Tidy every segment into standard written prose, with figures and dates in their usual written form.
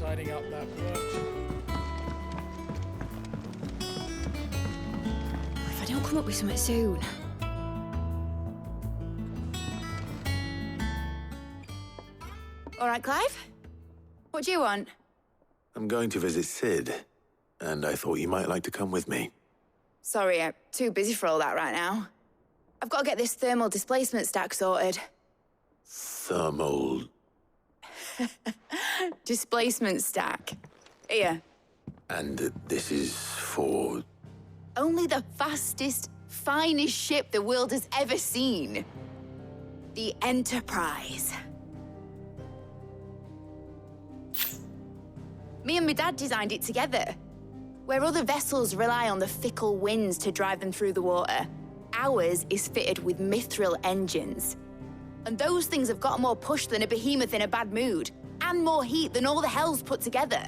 tidying up that workshop. If I don't come up with something soon. All right, Clive? What do you want? I'm going to visit Sid, and I thought you might like to come with me. Sorry, I'm too busy for all that right now. I've got to get this thermal displacement stack sorted. Thermal... Displacement stack. Here. And this is for... Only the fastest, finest ship the world has ever seen. The Enterprise. Me and my dad designed it together. Where other vessels rely on the fickle winds to drive them through the water, ours is fitted with mithril engines. And those things have got more push than a behemoth in a bad mood, and more heat than all the hells put together.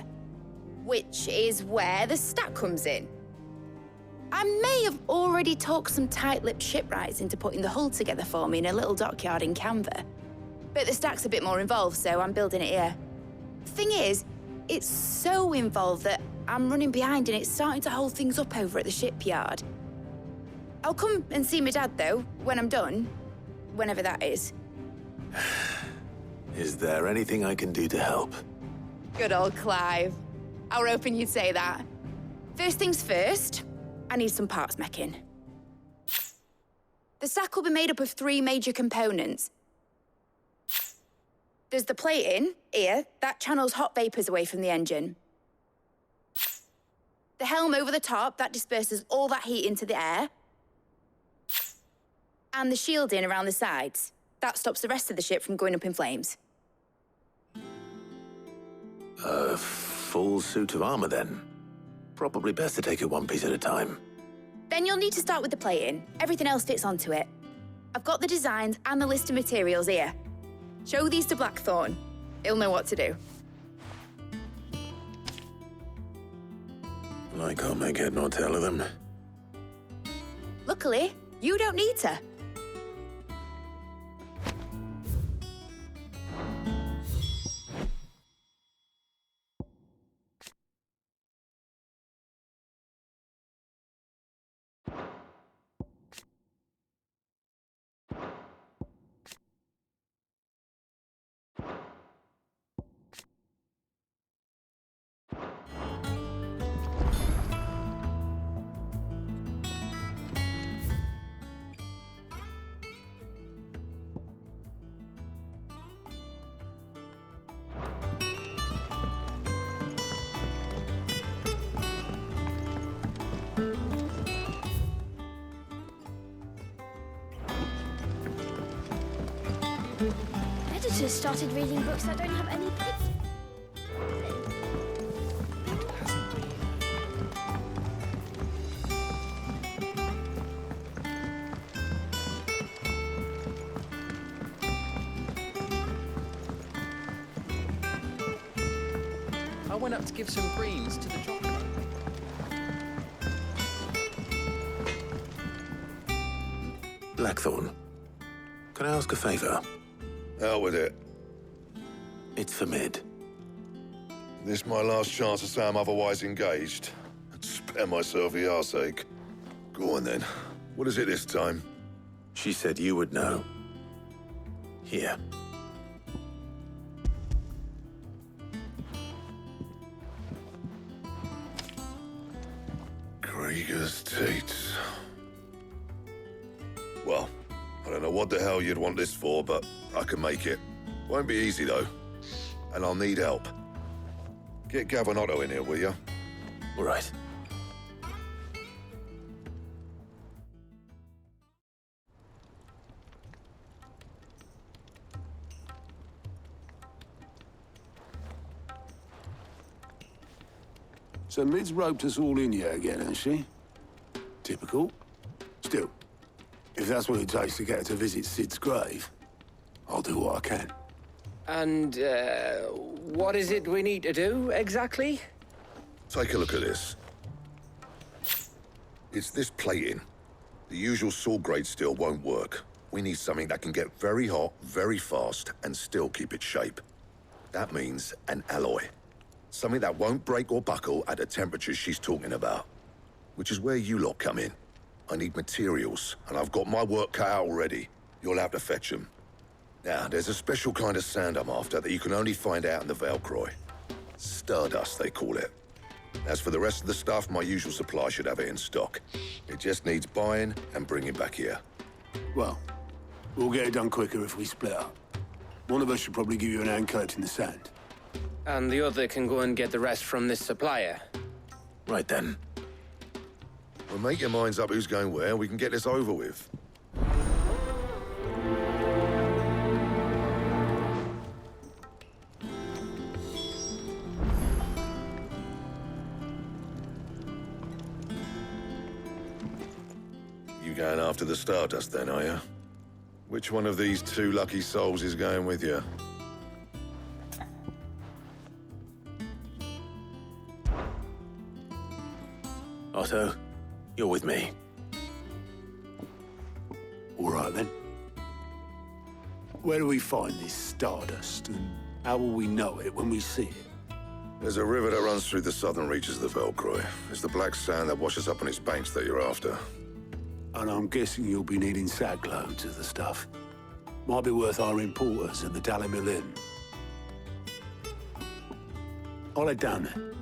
Which is where the stack comes in. I may have already talked some tight-lipped shipwrights into putting the hull together for me in a little dockyard in Canva. But the stack's a bit more involved, so I'm building it here. Thing is, it's so involved that I'm running behind and it's starting to hold things up over at the shipyard. I'll come and see my dad, though, when I'm done. Whenever that is. Is there anything I can do to help? Good old Clive. I were hoping you'd say that. First things first, I need some parts meching. The stack will be made up of 3 major components. There's the plating, here, that channels hot vapors away from the engine. The helm over the top, that disperses all that heat into the air. And the shielding around the sides. That stops the rest of the ship from going up in flames. A full suit of armor, then. Probably best to take it one piece at a time. Then you'll need to start with the plating. Everything else fits onto it. I've got the designs and the list of materials here. Show these to Blackthorn. He'll know what to do. I can't make head nor tail of them. Luckily, you don't need to. Editors started reading books that don't have any pictures. I went up to give some greens to the chocolate. Blackthorn, can I ask a favor? Out with it. It's for Mid. This my last chance to say I'm otherwise engaged. I'd spare myself the arseache. Go on then. What is it this time? She said you would know. Here. Krieger's teats. Well, I don't know what the hell you'd want this for, but I can make it. Won't be easy, though. And I'll need help. Get Gavin-Otto in here, will you? All right. So Mid's roped us all in here again, has she? Typical. Still, if that's what it takes to get her to visit Sid's grave, I'll do what I can. And, what is it we need to do, exactly? Take a look at this. It's this plating. The usual sword-grade steel won't work. We need something that can get very hot, very fast, and still keep its shape. That means an alloy. Something that won't break or buckle at the temperatures she's talking about. Which is where you lot come in. I need materials, and I've got my work cut out already. You'll have to fetch them. Now, there's a special kind of sand I'm after that you can only find out in the Velcroy. Stardust, they call it. As for the rest of the stuff, my usual supply should have it in stock. It just needs buying and bringing back here. Well, we'll get it done quicker if we split up. One of us should probably give you an hand collecting the sand. And the other can go and get the rest from this supplier. Right then. Well, make your minds up who's going where, and we can get this over with. You going after the Stardust then, are you? Which one of these two lucky souls is going with you? Otto, you're with me. All right, then. Where do we find this Stardust, and how will we know it when we see it? There's a river that runs through the southern reaches of the Velcroy. It's the black sand that washes up on its banks that you're after. And I'm guessing you'll be needing sack loads of the stuff. Might be worth our importers at the Dalimil Inn. I'll head down there.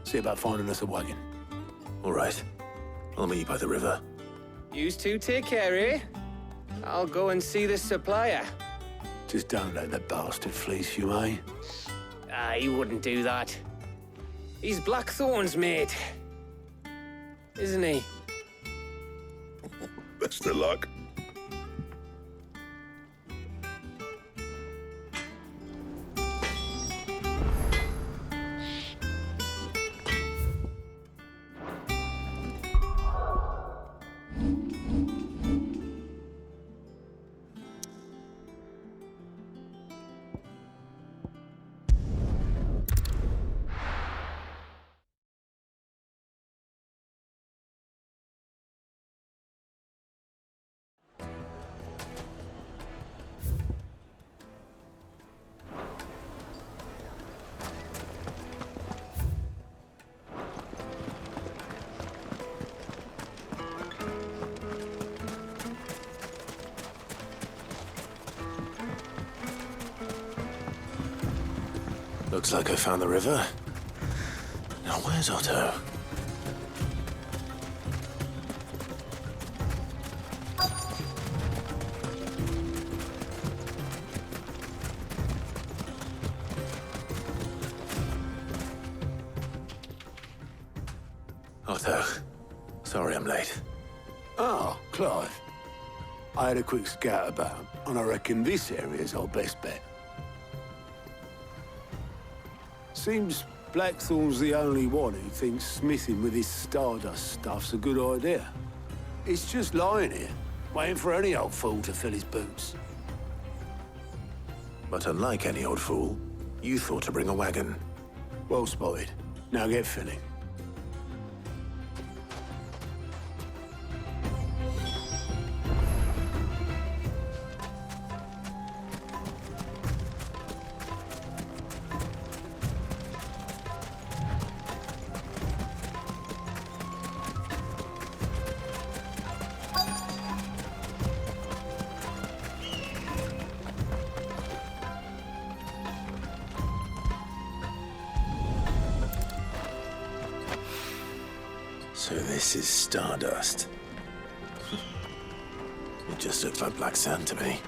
See about finding us a wagon. All right. I'll meet you by the river. Yous two take care, eh? I'll go and see the supplier. Just don't let that bastard fleece you, eh? He wouldn't do that. He's Blackthorn's mate. Isn't he? Best of luck. Looks like I found the river. Now where's Otto? Otto, sorry I'm late. Oh, Clive. I had a quick scout about, and I reckon this area's our best bet. Seems Blackthorn's the only one who thinks smithing with his Stardust stuff's a good idea. It's just lying here, waiting for any old fool to fill his boots. But unlike any old fool, you thought to bring a wagon. Well spotted. Now get filling. So this is Stardust. It just looks like black sand to me.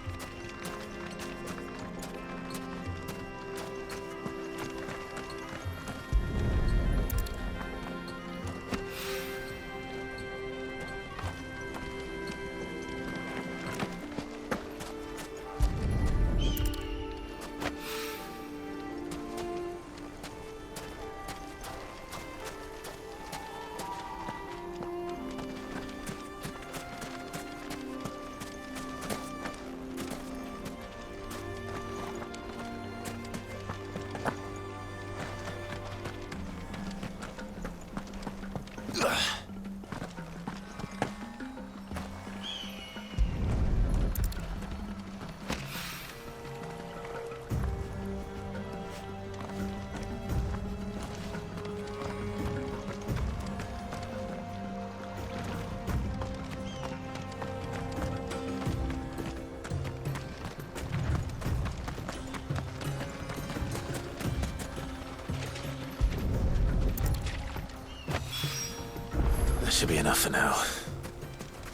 should be enough for now.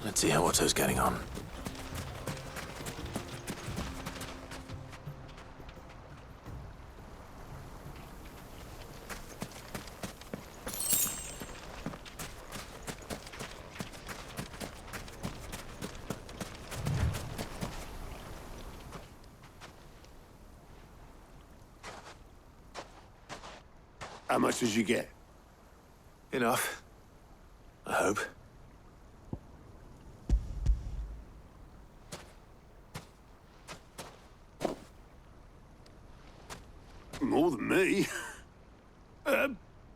Let's see how Otto's getting on. How much did you get? Enough. I hope. More than me.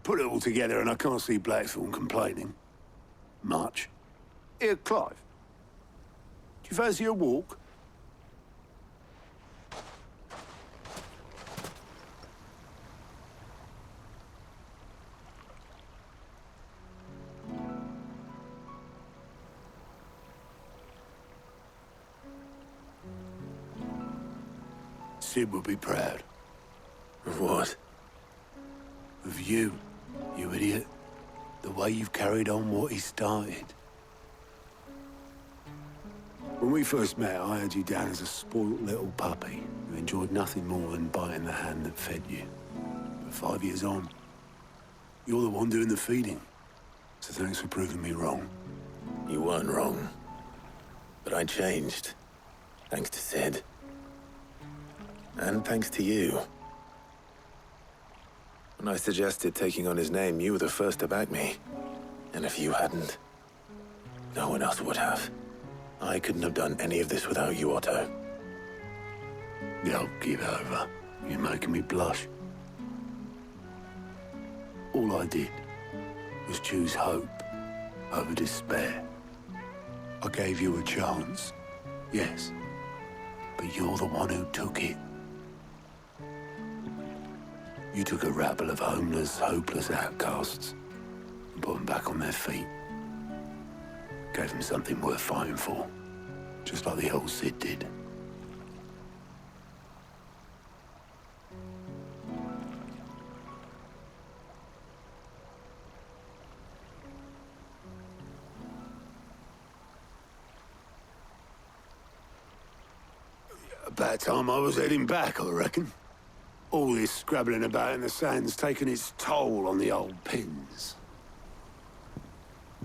Put it all together and I can't see Blackthorn complaining. Much. Here, Clive. Do you fancy a walk? Sid would be proud. Of what? Of you, you idiot. The way you've carried on what he started. When we first met, I had you down as a spoilt little puppy who enjoyed nothing more than biting the hand that fed you. But 5 years on, you're the one doing the feeding. So thanks for proving me wrong. You weren't wrong. But I changed. Thanks to Sid. And thanks to you. When I suggested taking on his name, you were the first to back me. And if you hadn't, no one else would have. I couldn't have done any of this without you, Otto. Don't give over. You're making me blush. All I did was choose hope over despair. I gave you a chance, yes, but you're the one who took it. You took a rabble of homeless, hopeless outcasts and put them back on their feet. Gave them something worth fighting for, just like the old Sid did. About time I was heading back, I reckon. All this scrabbling about in the sand's taken its toll on the old pins.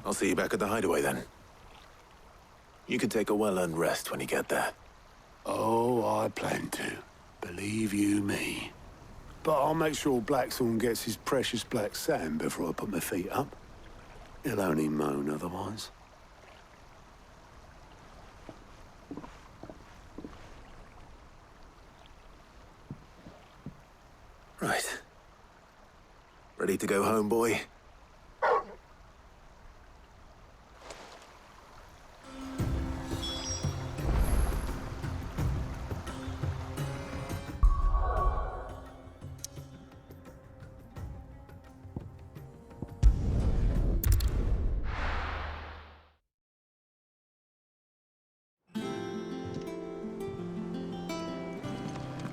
I'll see you back at the hideaway then. You can take a well-earned rest when you get there. Oh, I plan to. Believe you me. But I'll make sure Blackthorn gets his precious black sand before I put my feet up. He'll only moan otherwise. Right. Ready to go home, boy?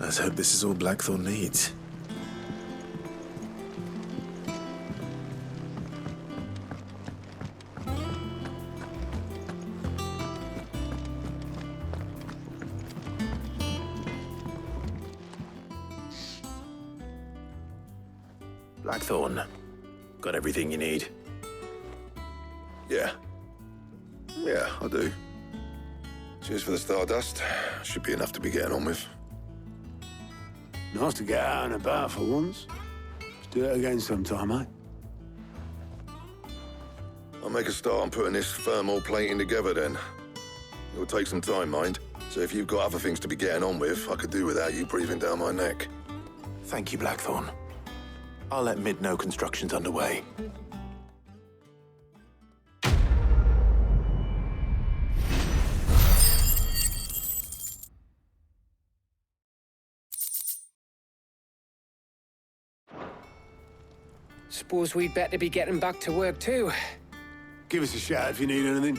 Let's hope this is all Blackthorn needs. Blackthorn, got everything you need? Yeah. Yeah, I do. Cheers for the stardust. Should be enough to be getting on with. Nice to get out and about for once. Let's do it again sometime, eh? I'll make a start on putting this thermal plating together then. It'll take some time, mind. So if you've got other things to be getting on with, I could do without you breathing down my neck. Thank you, Blackthorn. I'll let Mid know construction's underway. Suppose we'd better be getting back to work too. Give us a shout if you need anything.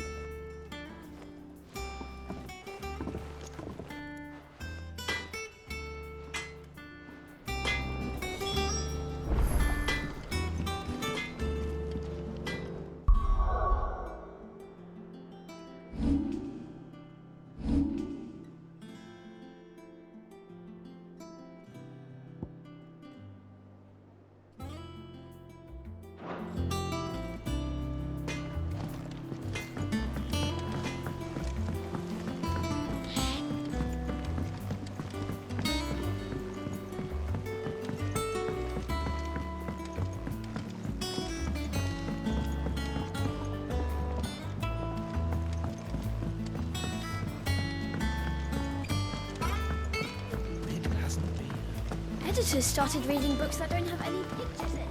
editors started reading books that don't have any pictures in.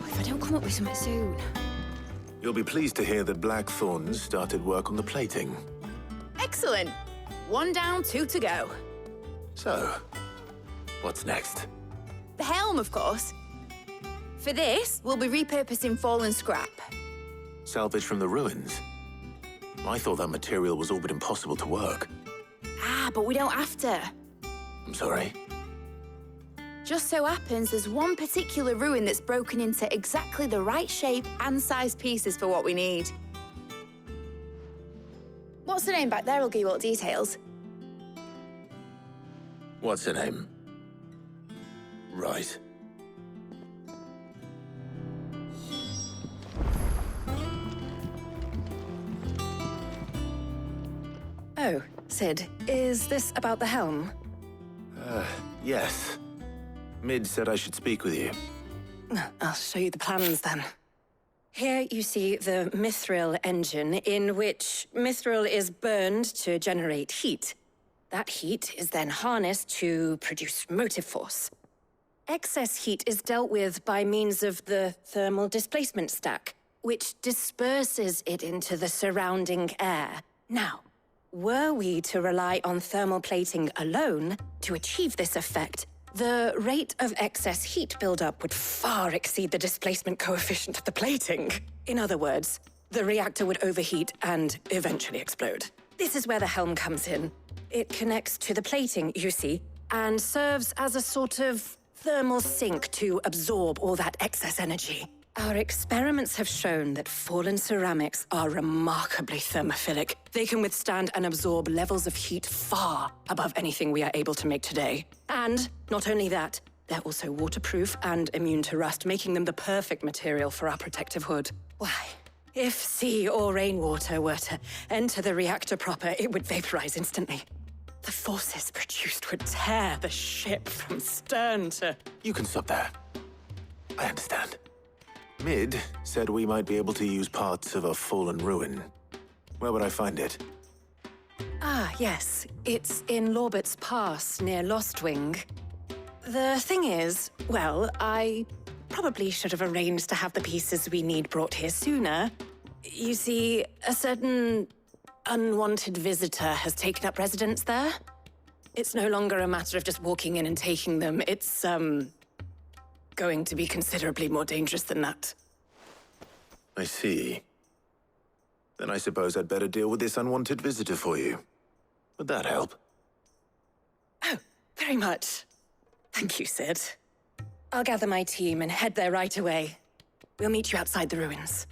If I don't come up with something soon. You'll be pleased to hear that Blackthorn started work on the plating. Excellent. 1 down, 2 to go. So, what's next? The helm, of course. For this, we'll be repurposing fallen scrap. Salvage from the ruins? I thought that material was all but impossible to work. Ah, but we don't have to. I'm sorry. Just so happens there's one particular ruin that's broken into exactly the right shape and size pieces for what we need. What's the name back there? I'll give you all the details. What's her name? Right. Oh, Sid, is this about the helm? Yes. Mid said I should speak with you. I'll show you the plans then. Here you see the mithril engine, in which mithril is burned to generate heat. That heat is then harnessed to produce motive force. Excess heat is dealt with by means of the thermal displacement stack, which disperses it into the surrounding air. Now, were we to rely on thermal plating alone to achieve this effect, the rate of excess heat buildup would far exceed the displacement coefficient of the plating. In other words, the reactor would overheat and eventually explode. This is where the helm comes in. It connects to the plating, you see, and serves as a sort of thermal sink to absorb all that excess energy. Our experiments have shown that fallen ceramics are remarkably thermophilic. They can withstand and absorb levels of heat far above anything we are able to make today. And not only that, they're also waterproof and immune to rust, making them the perfect material for our protective hood. Why? If sea or rainwater were to enter the reactor proper, it would vaporize instantly. The forces produced would tear the ship from stern to... You can stop there. I understand. Mid said we might be able to use parts of a fallen ruin. Where would I find it? Ah, yes. It's in Lorbert's Pass, near Lostwing. The thing is, well, I probably should have arranged to have the pieces we need brought here sooner. You see, a certain unwanted visitor has taken up residence there. It's no longer a matter of just walking in and taking them. It's, going to be considerably more dangerous than that. I see. Then I suppose I'd better deal with this unwanted visitor for you. Would that help? Oh, very much. Thank you, Sid. I'll gather my team and head there right away. We'll meet you outside the ruins.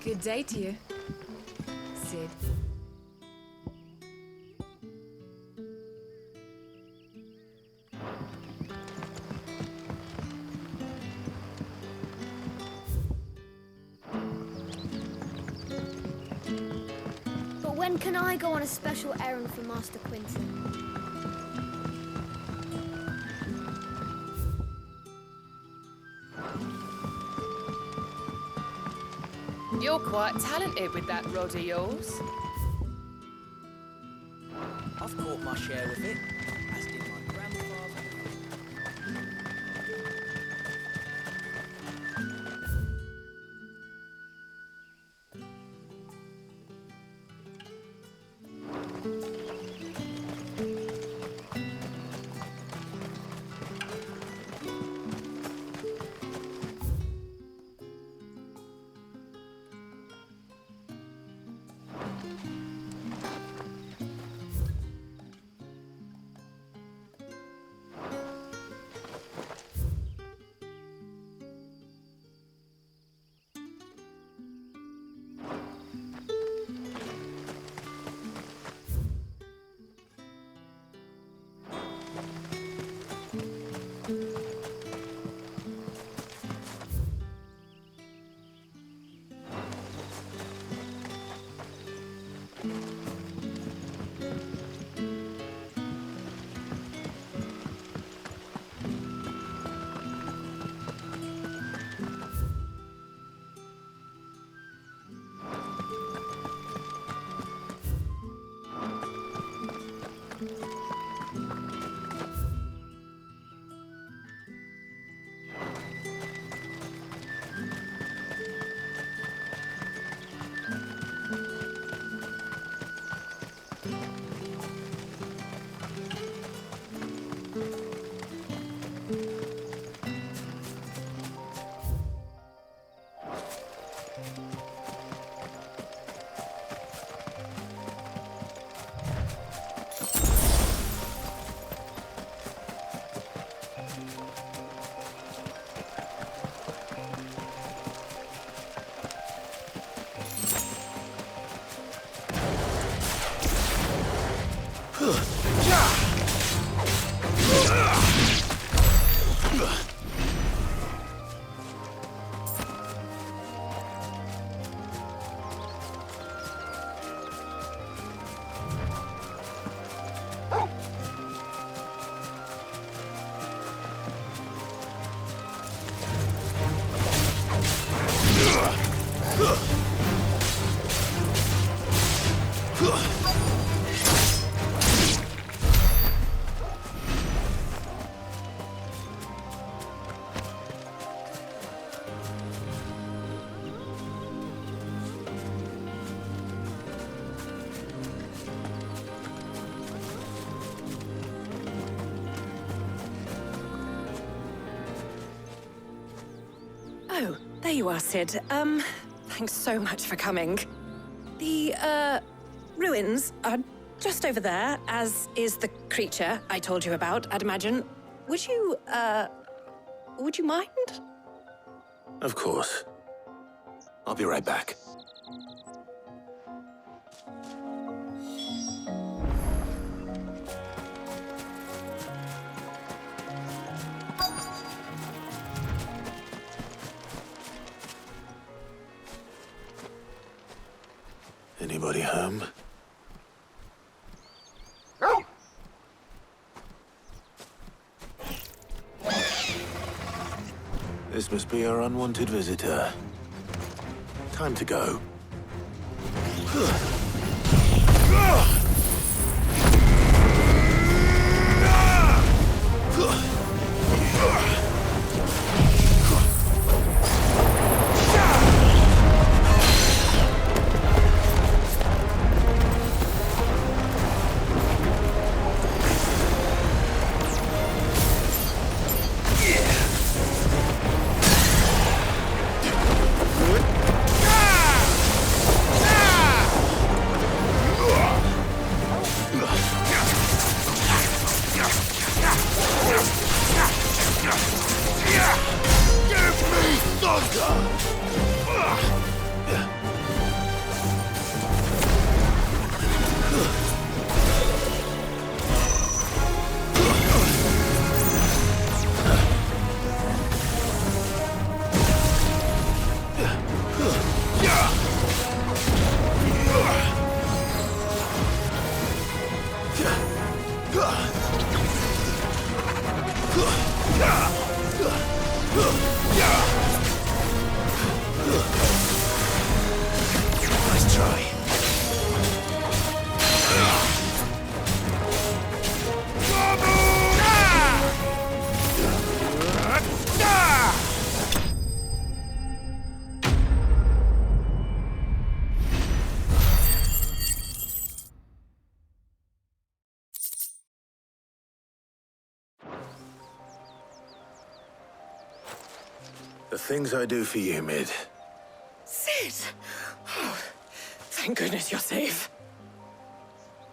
Good day to you, Sid. But when can I go on a special errand for Master Quinton? You're quite talented with that rod of yours. I've caught my share with it, as did my grandfather. Oh, there you are, Sid. Thanks so much for coming. The, ruins are just over there, as is the creature I told you about, I'd imagine. Would you mind? Of course. I'll be right back. Anybody home? This must be our unwanted visitor. Time to go. Nice try. The things I do for you, Mid. Sid! Oh, thank goodness you're safe.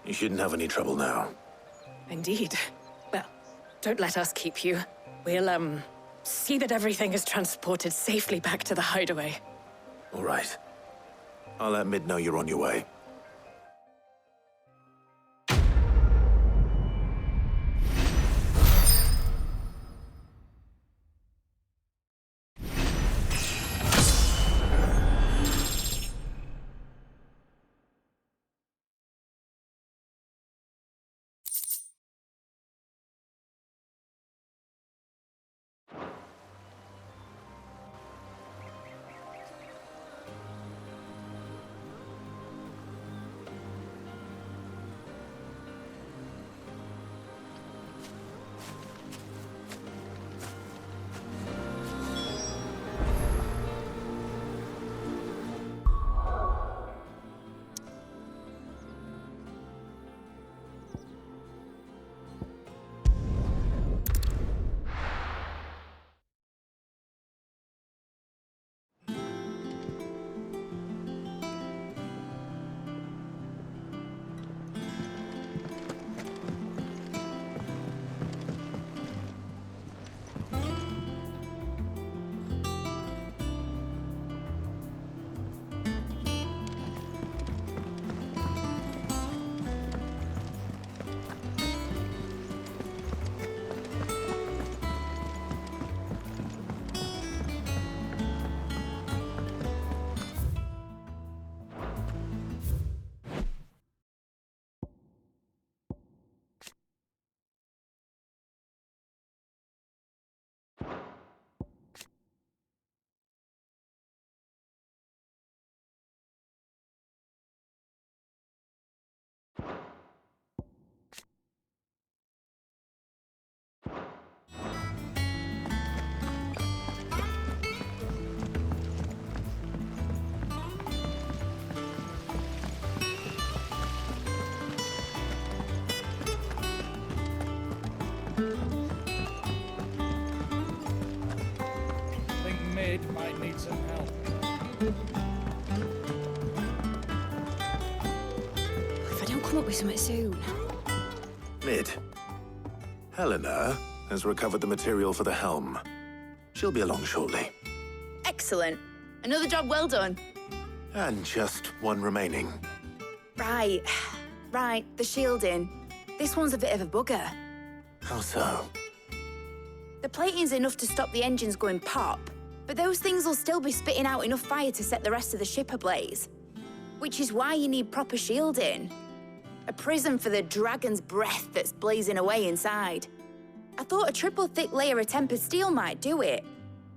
You shouldn't have any trouble now. Indeed. Well, don't let us keep you. We'll, see that everything is transported safely back to the hideaway. All right. I'll let Mid know you're on your way. afraid might need some help. If I don't come up with something soon. Mid. Helena has recovered the material for the helm. She'll be along shortly. Excellent. Another job well done. And just one remaining. Right. Right, the shielding. This one's a bit of a bugger. How so? The plating's enough to stop the engines going pop, but those things will still be spitting out enough fire to set the rest of the ship ablaze. Which is why you need proper shielding. A prison for the dragon's breath that's blazing away inside. I thought a triple thick layer of tempered steel might do it.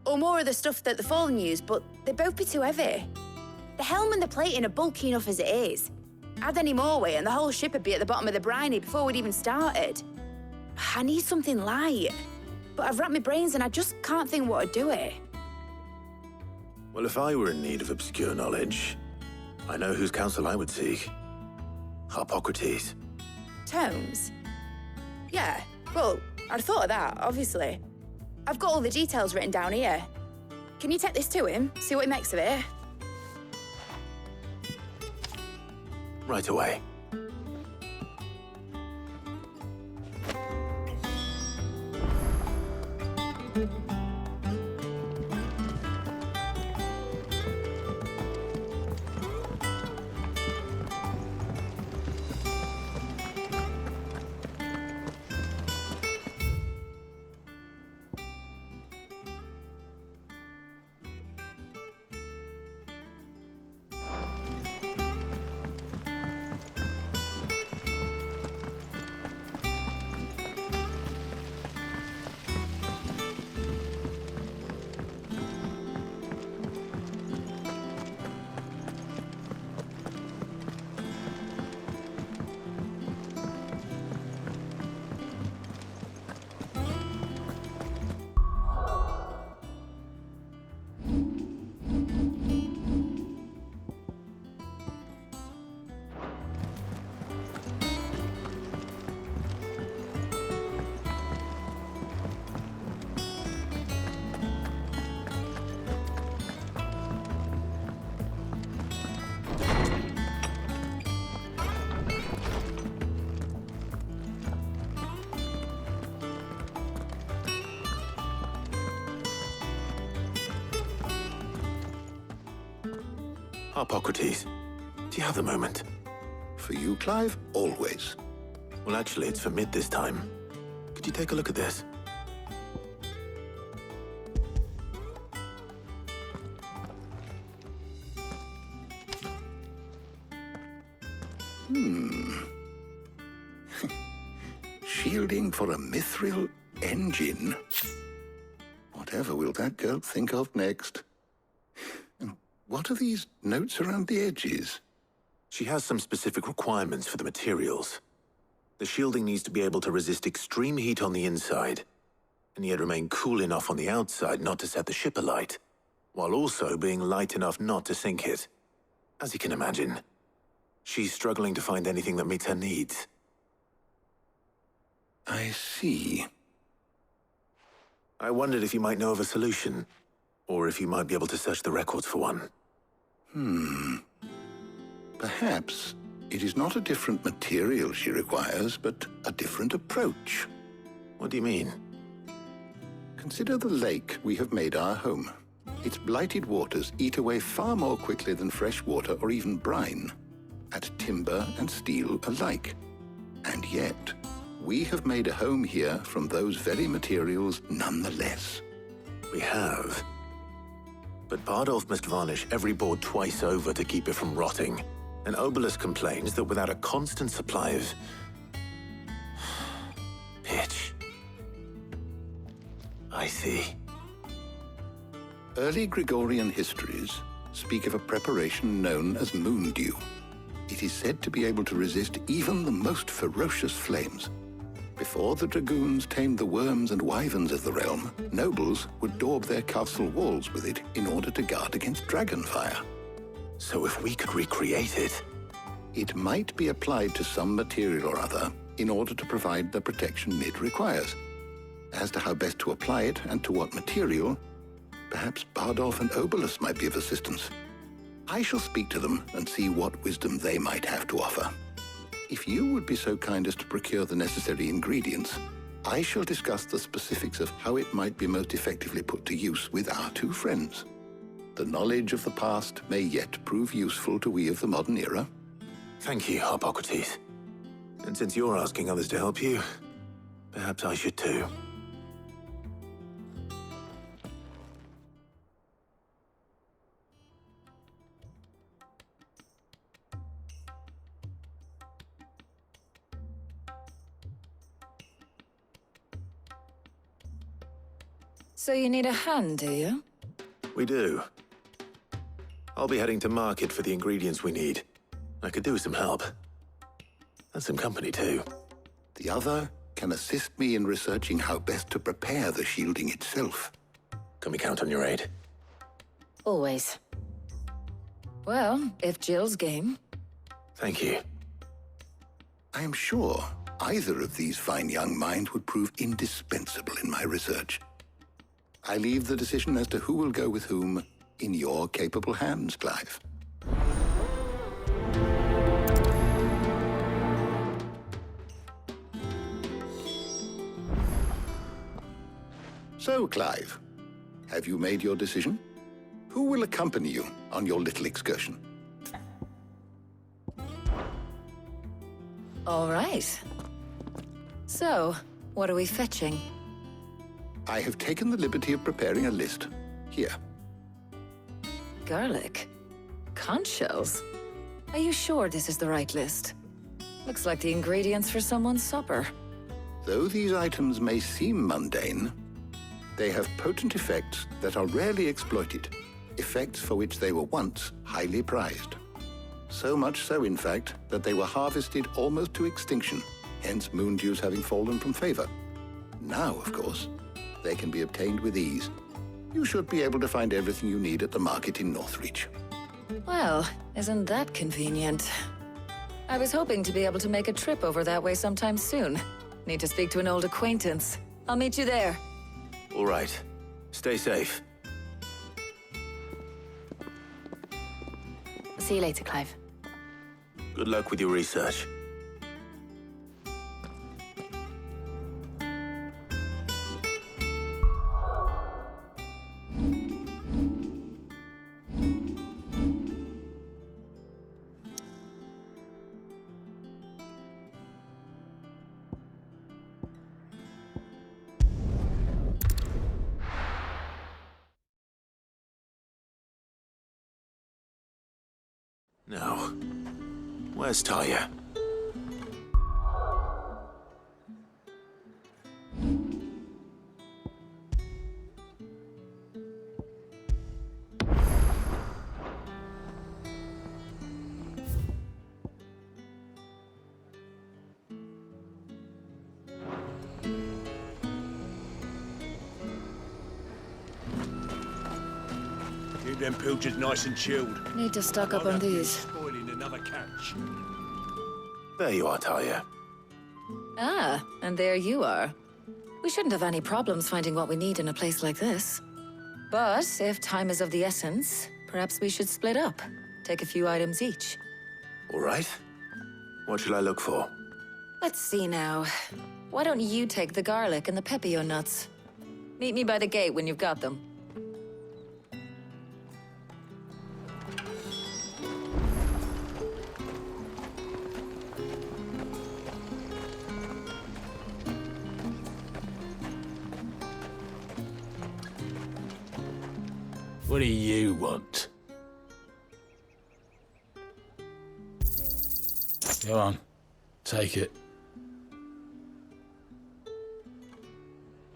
Or more of the stuff that the Fallen use, but they'd both be too heavy. The helm and the plating are bulky enough as it is. Add any more weight and the whole ship would be at the bottom of the briny before we'd even started. I need something light. But I've racked my brains and I just can't think what would do it. Well, if I were in need of obscure knowledge, I know whose counsel I would seek. Harpocrates. Tomes? Yeah, well, I'd thought of that, obviously. I've got all the details written down here. Can you take this to him, see what he makes of it? Right away. Harpocrates, do you have a moment? For you, Clive, always. Well, actually, it's for Mid this time. Could you take a look at this? Shielding for a mithril engine? Whatever will that girl think of next? And what are these notes around the edges? She has some specific requirements for the materials. The shielding needs to be able to resist extreme heat on the inside, and yet remain cool enough on the outside not to set the ship alight, while also being light enough not to sink it. As you can imagine, she's struggling to find anything that meets her needs. I see. I wondered if you might know of a solution, or if you might be able to search the records for one. Perhaps it is not a different material she requires, but a different approach. What do you mean? Consider the lake we have made our home. Its blighted waters eat away far more quickly than fresh water or even brine, at timber and steel alike. And yet, we have made a home here from those very materials nonetheless. We have. But Bardolph must varnish every board twice over to keep it from rotting. And Obelus complains that without a constant supply of pitch. I see. Early Gregorian histories speak of a preparation known as moon dew. It is said to be able to resist even the most ferocious flames. Before the dragoons tamed the worms and wyverns of the realm, nobles would daub their castle walls with it in order to guard against dragon fire. So if we could recreate it... It might be applied to some material or other in order to provide the protection Mid requires. As to how best to apply it and to what material, Perhaps Bardolph and Obolus might be of assistance. I shall speak to them and see what wisdom they might have to offer. If you would be so kind as to procure the necessary ingredients, I shall discuss the specifics of how it might be most effectively put to use with our two friends. The knowledge of the past may yet prove useful to we of the modern era. Thank you, Hippocrates. And since you're asking others to help you, perhaps I should too. So you need a hand, do you? We do. I'll be heading to market for the ingredients we need. I could do with some help. And some company, too. The other can assist me in researching how best to prepare the shielding itself. Can we count on your aid? Always. Well, if Jill's game. Thank you. I am sure either of these fine young minds would prove indispensable in my research. I leave the decision as to who will go with whom in your capable hands, Clive. So, Clive, have you made your decision? Who will accompany you on your little excursion? All right. So, what are we fetching? I have taken the liberty of preparing a list. Here. Garlic? Conch shells? Are you sure this is the right list? Looks like the ingredients for someone's supper. Though these items may seem mundane, they have potent effects that are rarely exploited, effects for which they were once highly prized. So much so, in fact, that they were harvested almost to extinction, hence moon dews having fallen from favor. Now, of course, they can be obtained with ease. You should be able to find everything you need at the market in Northreach. Well, isn't that convenient? I was hoping to be able to make a trip over that way sometime soon. Need to speak to an old acquaintance. I'll meet you there. All right. Stay safe. See you later, Clive. Good luck with your research. Now, where's Taya? Keep them pilchards nice and chilled. Need to stock up on these. Spoiling another catch. There you are, Taya. Ah, and there you are. We shouldn't have any problems finding what we need in a place like this. But if time is of the essence, perhaps we should split up. Take a few items each. All right. What shall I look for? Let's see now. Why don't you take the garlic and the pepio nuts? Meet me by the gate when you've got them. What do you want? Go on, take it.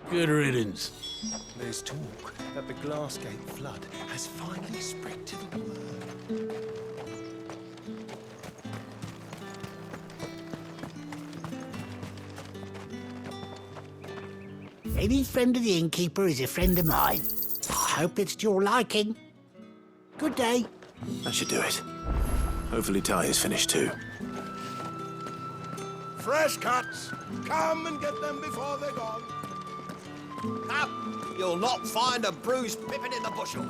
Good riddance. There's talk that the Glassgate flood has finally spread to the world. Any friend of the innkeeper is a friend of mine. I hope it's to your liking. Good day. That should do it. Hopefully Taya's finished too. Fresh cuts! Come and get them before they're gone. Up! You'll not find a bruised pippin in the bushel.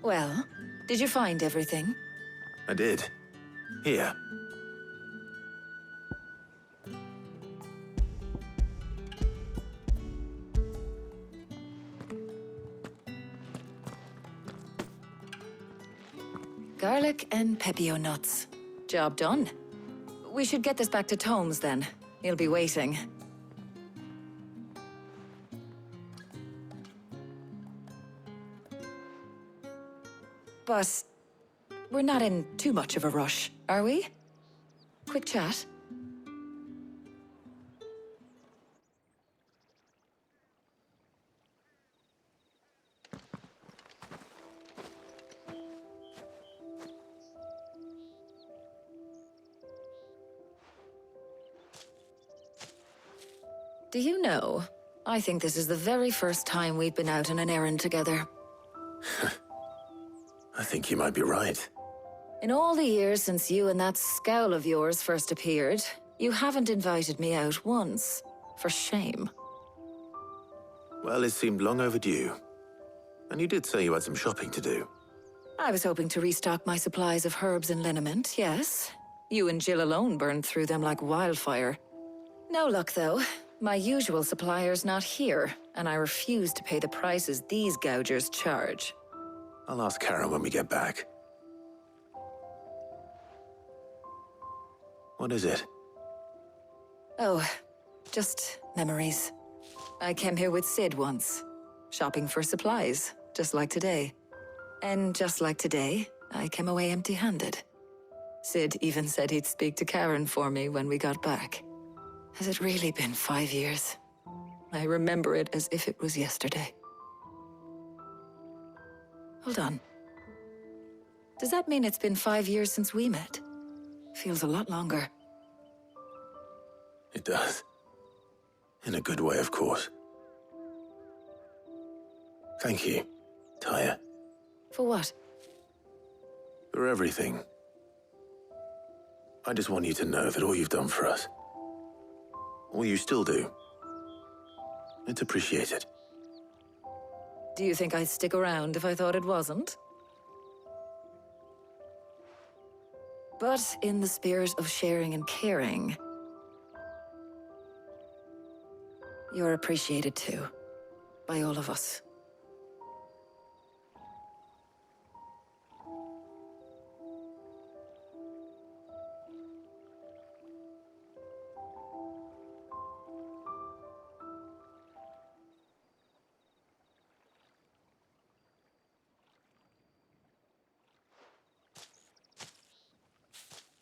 Well, did you find everything? I did. Here. Garlic and pepio nuts. Job done. We should get this back to Tomes then. He'll be waiting. But we're not in too much of a rush, are we? Quick chat. Do you know, I think this is the very first time we've been out on an errand together. I think you might be right. In all the years since you and that scowl of yours first appeared, you haven't invited me out once. For shame. Well, it seemed long overdue. And you did say you had some shopping to do. I was hoping to restock my supplies of herbs and liniment, yes. You and Jill alone burned through them like wildfire. No luck, though. My usual supplier's not here, and I refuse to pay the prices these gougers charge. I'll ask Karen when we get back. What is it? Oh, just memories. I came here with Sid once, shopping for supplies, just like today. And just like today, I came away empty-handed. Sid even said he'd speak to Karen for me when we got back. Has it really been 5 years? I remember it as if it was yesterday. Hold on. Does that mean it's been 5 years since we met? Feels a lot longer. It does. In a good way, of course. Thank you, Tyre. For what? For everything. I just want you to know that all you've done for us, all you still do, it's appreciated. Do you think I'd stick around if I thought it wasn't? But in the spirit of sharing and caring, you're appreciated too, by all of us.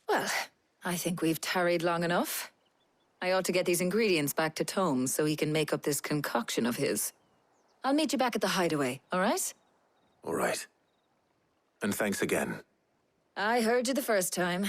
Well, I think we've tarried long enough. I ought to get these ingredients back to Tomes so he can make up this concoction of his. I'll meet you back at the hideaway, all right? All right. And thanks again. I heard you the first time.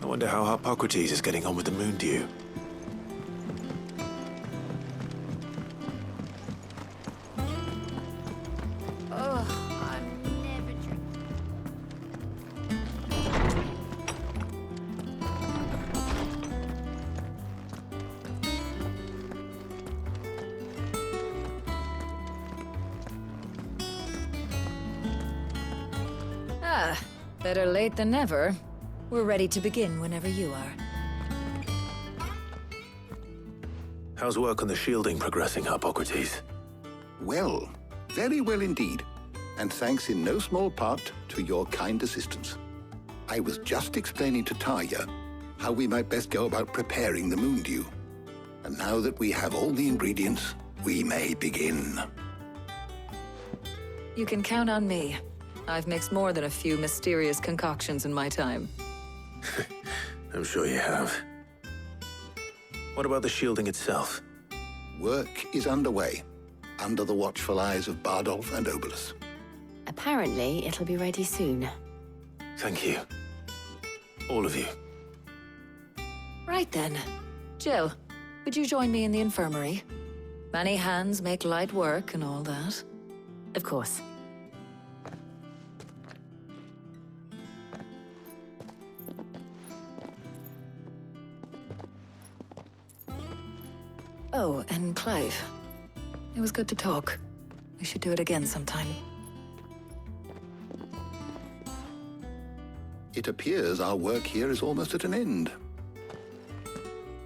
I wonder how Hippocrates is getting on with the moon dew. Oh, I'm never drinking. Ah, better late than never. We're ready to begin whenever you are. How's work on the shielding progressing, Hippocrates? Well, very well indeed. And thanks in no small part to your kind assistance. I was just explaining to Tarja how we might best go about preparing the moon dew. And now that we have all the ingredients, we may begin. You can count on me. I've mixed more than a few mysterious concoctions in my time. I'm sure you have. What about the shielding itself? Work is underway, under the watchful eyes of Bardolph and Obolus. Apparently, it'll be ready soon. Thank you. All of you. Right then. Jill, would you join me in the infirmary? Many hands make light work and all that. Of course. Oh, and Clive. It was good to talk. We should do it again sometime. It appears our work here is almost at an end.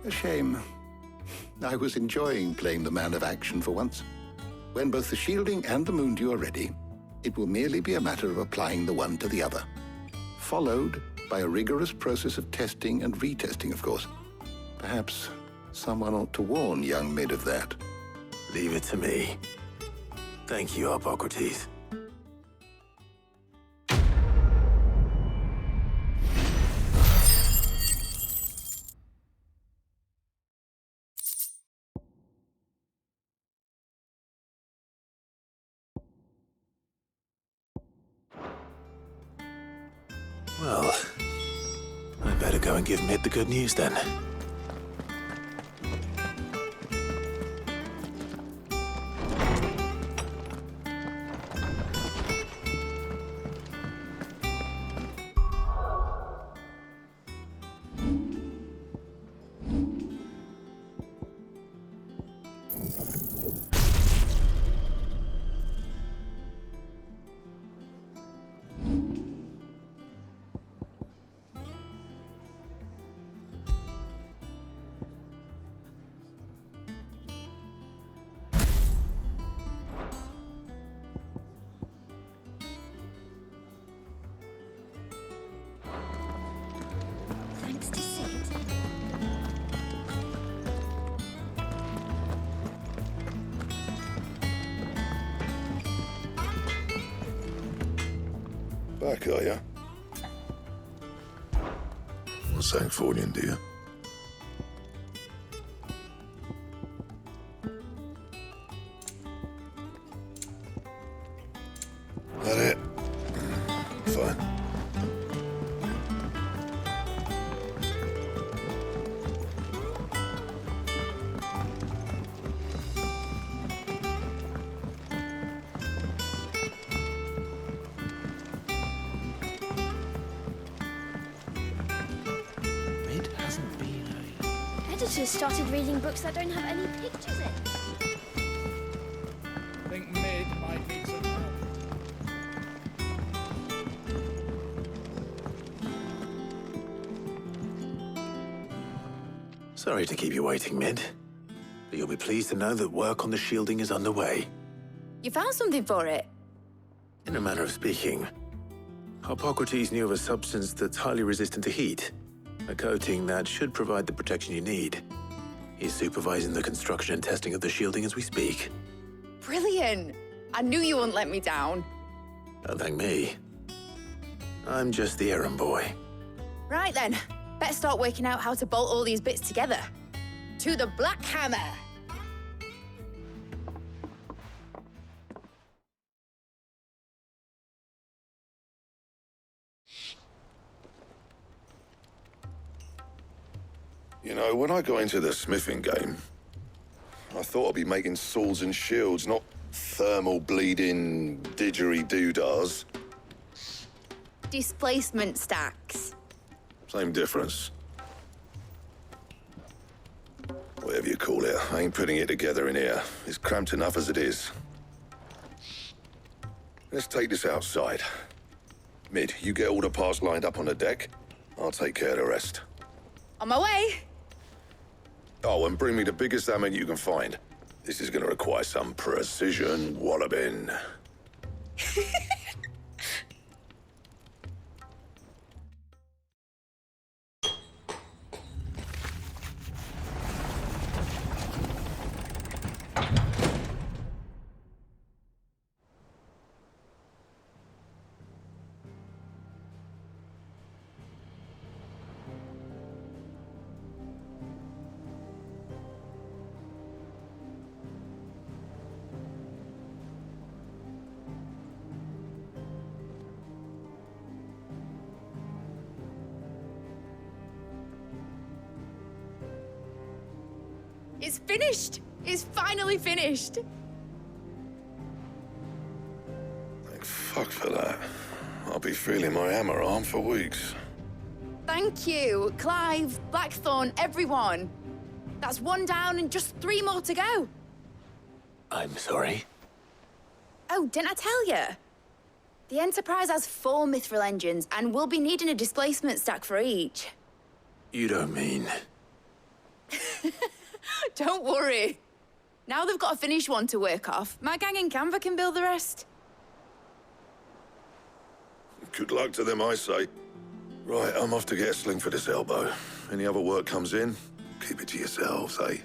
A shame. I was enjoying playing the man of action for once. When both the shielding and the Moondew are ready, it will merely be a matter of applying the one to the other. Followed by a rigorous process of testing and retesting, of course. Perhaps someone ought to warn young Mid of that. Leave it to me. Thank you, Hippocrates. Well, I better go and give Mid the good news then. Thanks to Sid. Back, are ya? What's that for you, dear? That it? Fine. Mid hasn't been Editors started reading books that don't have any pictures in. Think Mid might need some help. Sorry to keep you waiting, Mid. But you'll be pleased to know that work on the shielding is underway. You found something for it? In a manner of speaking, Hippocrates knew of a substance that's highly resistant to heat. A coating that should provide the protection you need. He's supervising the construction and testing of the shielding as we speak. Brilliant! I knew you wouldn't let me down. Don't thank me. I'm just the errand boy. Right then, better start working out how to bolt all these bits together. To the Black Hammer! You know, when I got into the smithing game, I thought I'd be making swords and shields, not thermal bleeding didgeridoo-dahs. Displacement stacks. Same difference. Whatever you call it, I ain't putting it together in here. It's cramped enough as it is. Let's take this outside. Mid, you get all the parts lined up on the deck. I'll take care of the rest. On my way! Oh, and bring me the biggest hammer you can find. This is gonna require some precision walloping. It's finished! It's finally finished! Thank fuck for that. I'll be feeling my hammer arm for weeks. Thank you, Clive, Blackthorn, everyone. That's one down and just 3 more to go. I'm sorry. Oh, didn't I tell you? The Enterprise has 4 mithril engines, and we'll be needing a displacement stack for each. You don't mean... Don't worry. Now they've got a finished one to work off, my gang in Canva can build the rest. Good luck to them, I say. Right, I'm off to get a sling for this elbow. Any other work comes in, keep it to yourselves, eh?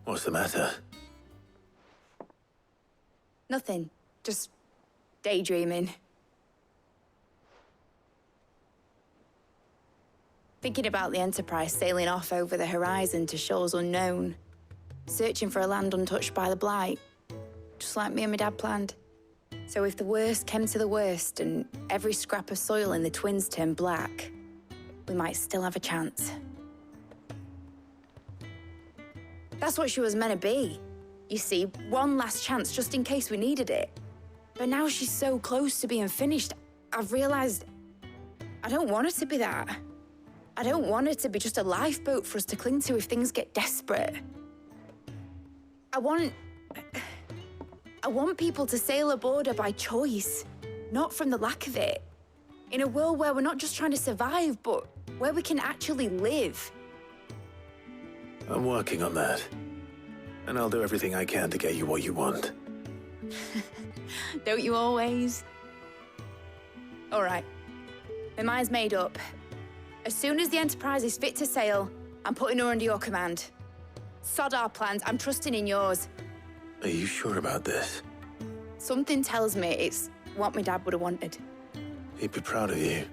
What's the matter? Nothing. Just daydreaming. Thinking about the Enterprise sailing off over the horizon to shores unknown, searching for a land untouched by the Blight, just like me and my dad planned. So if the worst came to the worst and every scrap of soil in the Twins turned black, we might still have a chance. That's what she was meant to be. You see, one last chance just in case we needed it. But now she's so close to being finished, I've realized I don't want her to be that. I don't want it to be just a lifeboat for us to cling to if things get desperate. I want people to sail aboard her by choice, not from the lack of it. In a world where we're not just trying to survive, but where we can actually live. I'm working on that. And I'll do everything I can to get you what you want. Don't you always? All right. My mind's made up. As soon as the Enterprise is fit to sail, I'm putting her under your command. Sod our plans, I'm trusting in yours. Are you sure about this? Something tells me it's what my dad would have wanted. He'd be proud of you.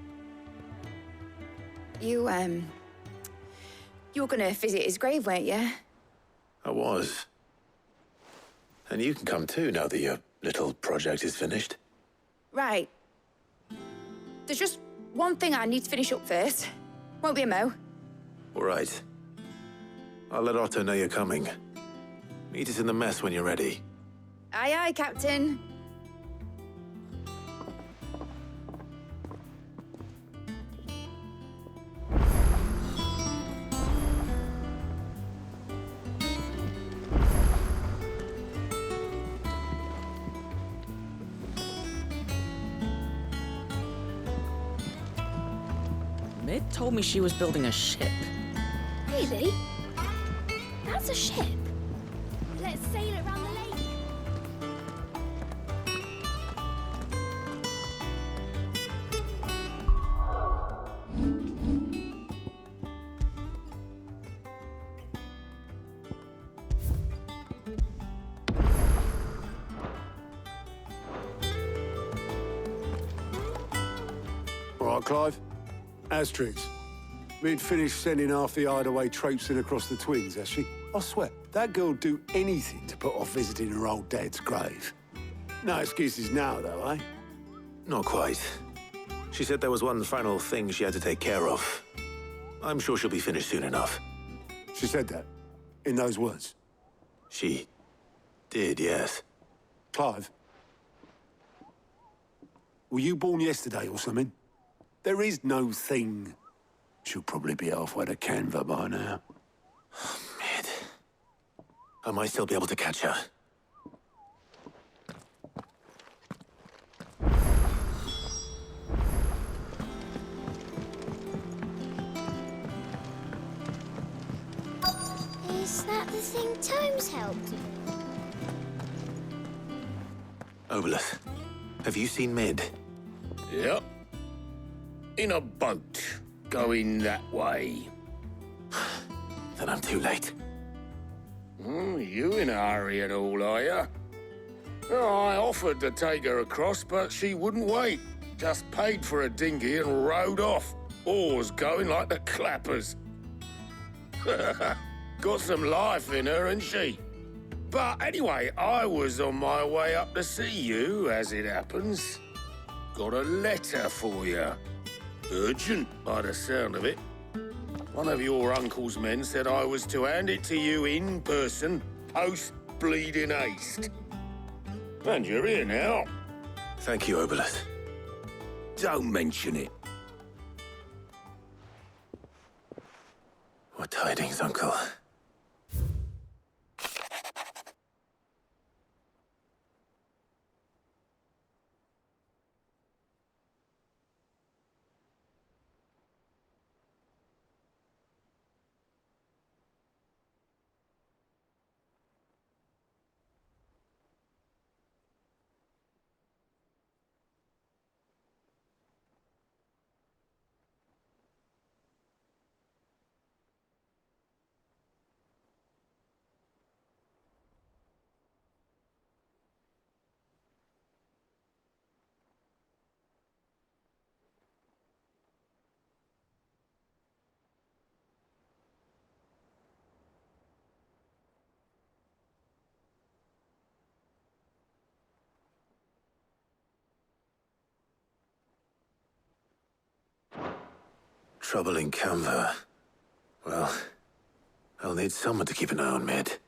You were gonna visit his grave, weren't you? I was. And you can come too now that your little project is finished. Right. There's just one thing I need to finish up first. Won't be a mo. All right. I'll let Otto know you're coming. Meet us in the mess when you're ready. Aye, aye, Captain. Mid told me she was building a ship. Really? That's a ship. Let's sail it around the lake. All right, Clive. Asterix. We'd finished sending half the hideaway traipsing across the Twins, has she? I swear, that girl'd do anything to put off visiting her old dad's grave. No excuses now, though, eh? Not quite. She said there was one final thing she had to take care of. I'm sure she'll be finished soon enough. She said that? In those words? She did, yes. Clive? Were you born yesterday or something? There is no thing. She'll probably be halfway to Canva by now. Mid. I might still be able to catch her. Is that the thing Tomes helped with? Obolus, have you seen Mid? Yep. In a boat, going that way. Then I'm too late. You in a hurry at all, are you? Oh, I offered to take her across, but she wouldn't wait. Just paid for a dinghy and rowed off. Oars going like the clappers. Got some life in her, ain't she? But anyway, I was on my way up to see you, as it happens. Got a letter for you. Urgent, by the sound of it. One of your uncle's men said I was to hand it to you in person, post-bleeding haste. And you're here now. Thank you, Obolus. Don't mention it. What tidings, Uncle? Trouble in Camver. Well, I'll need someone to keep an eye on Med.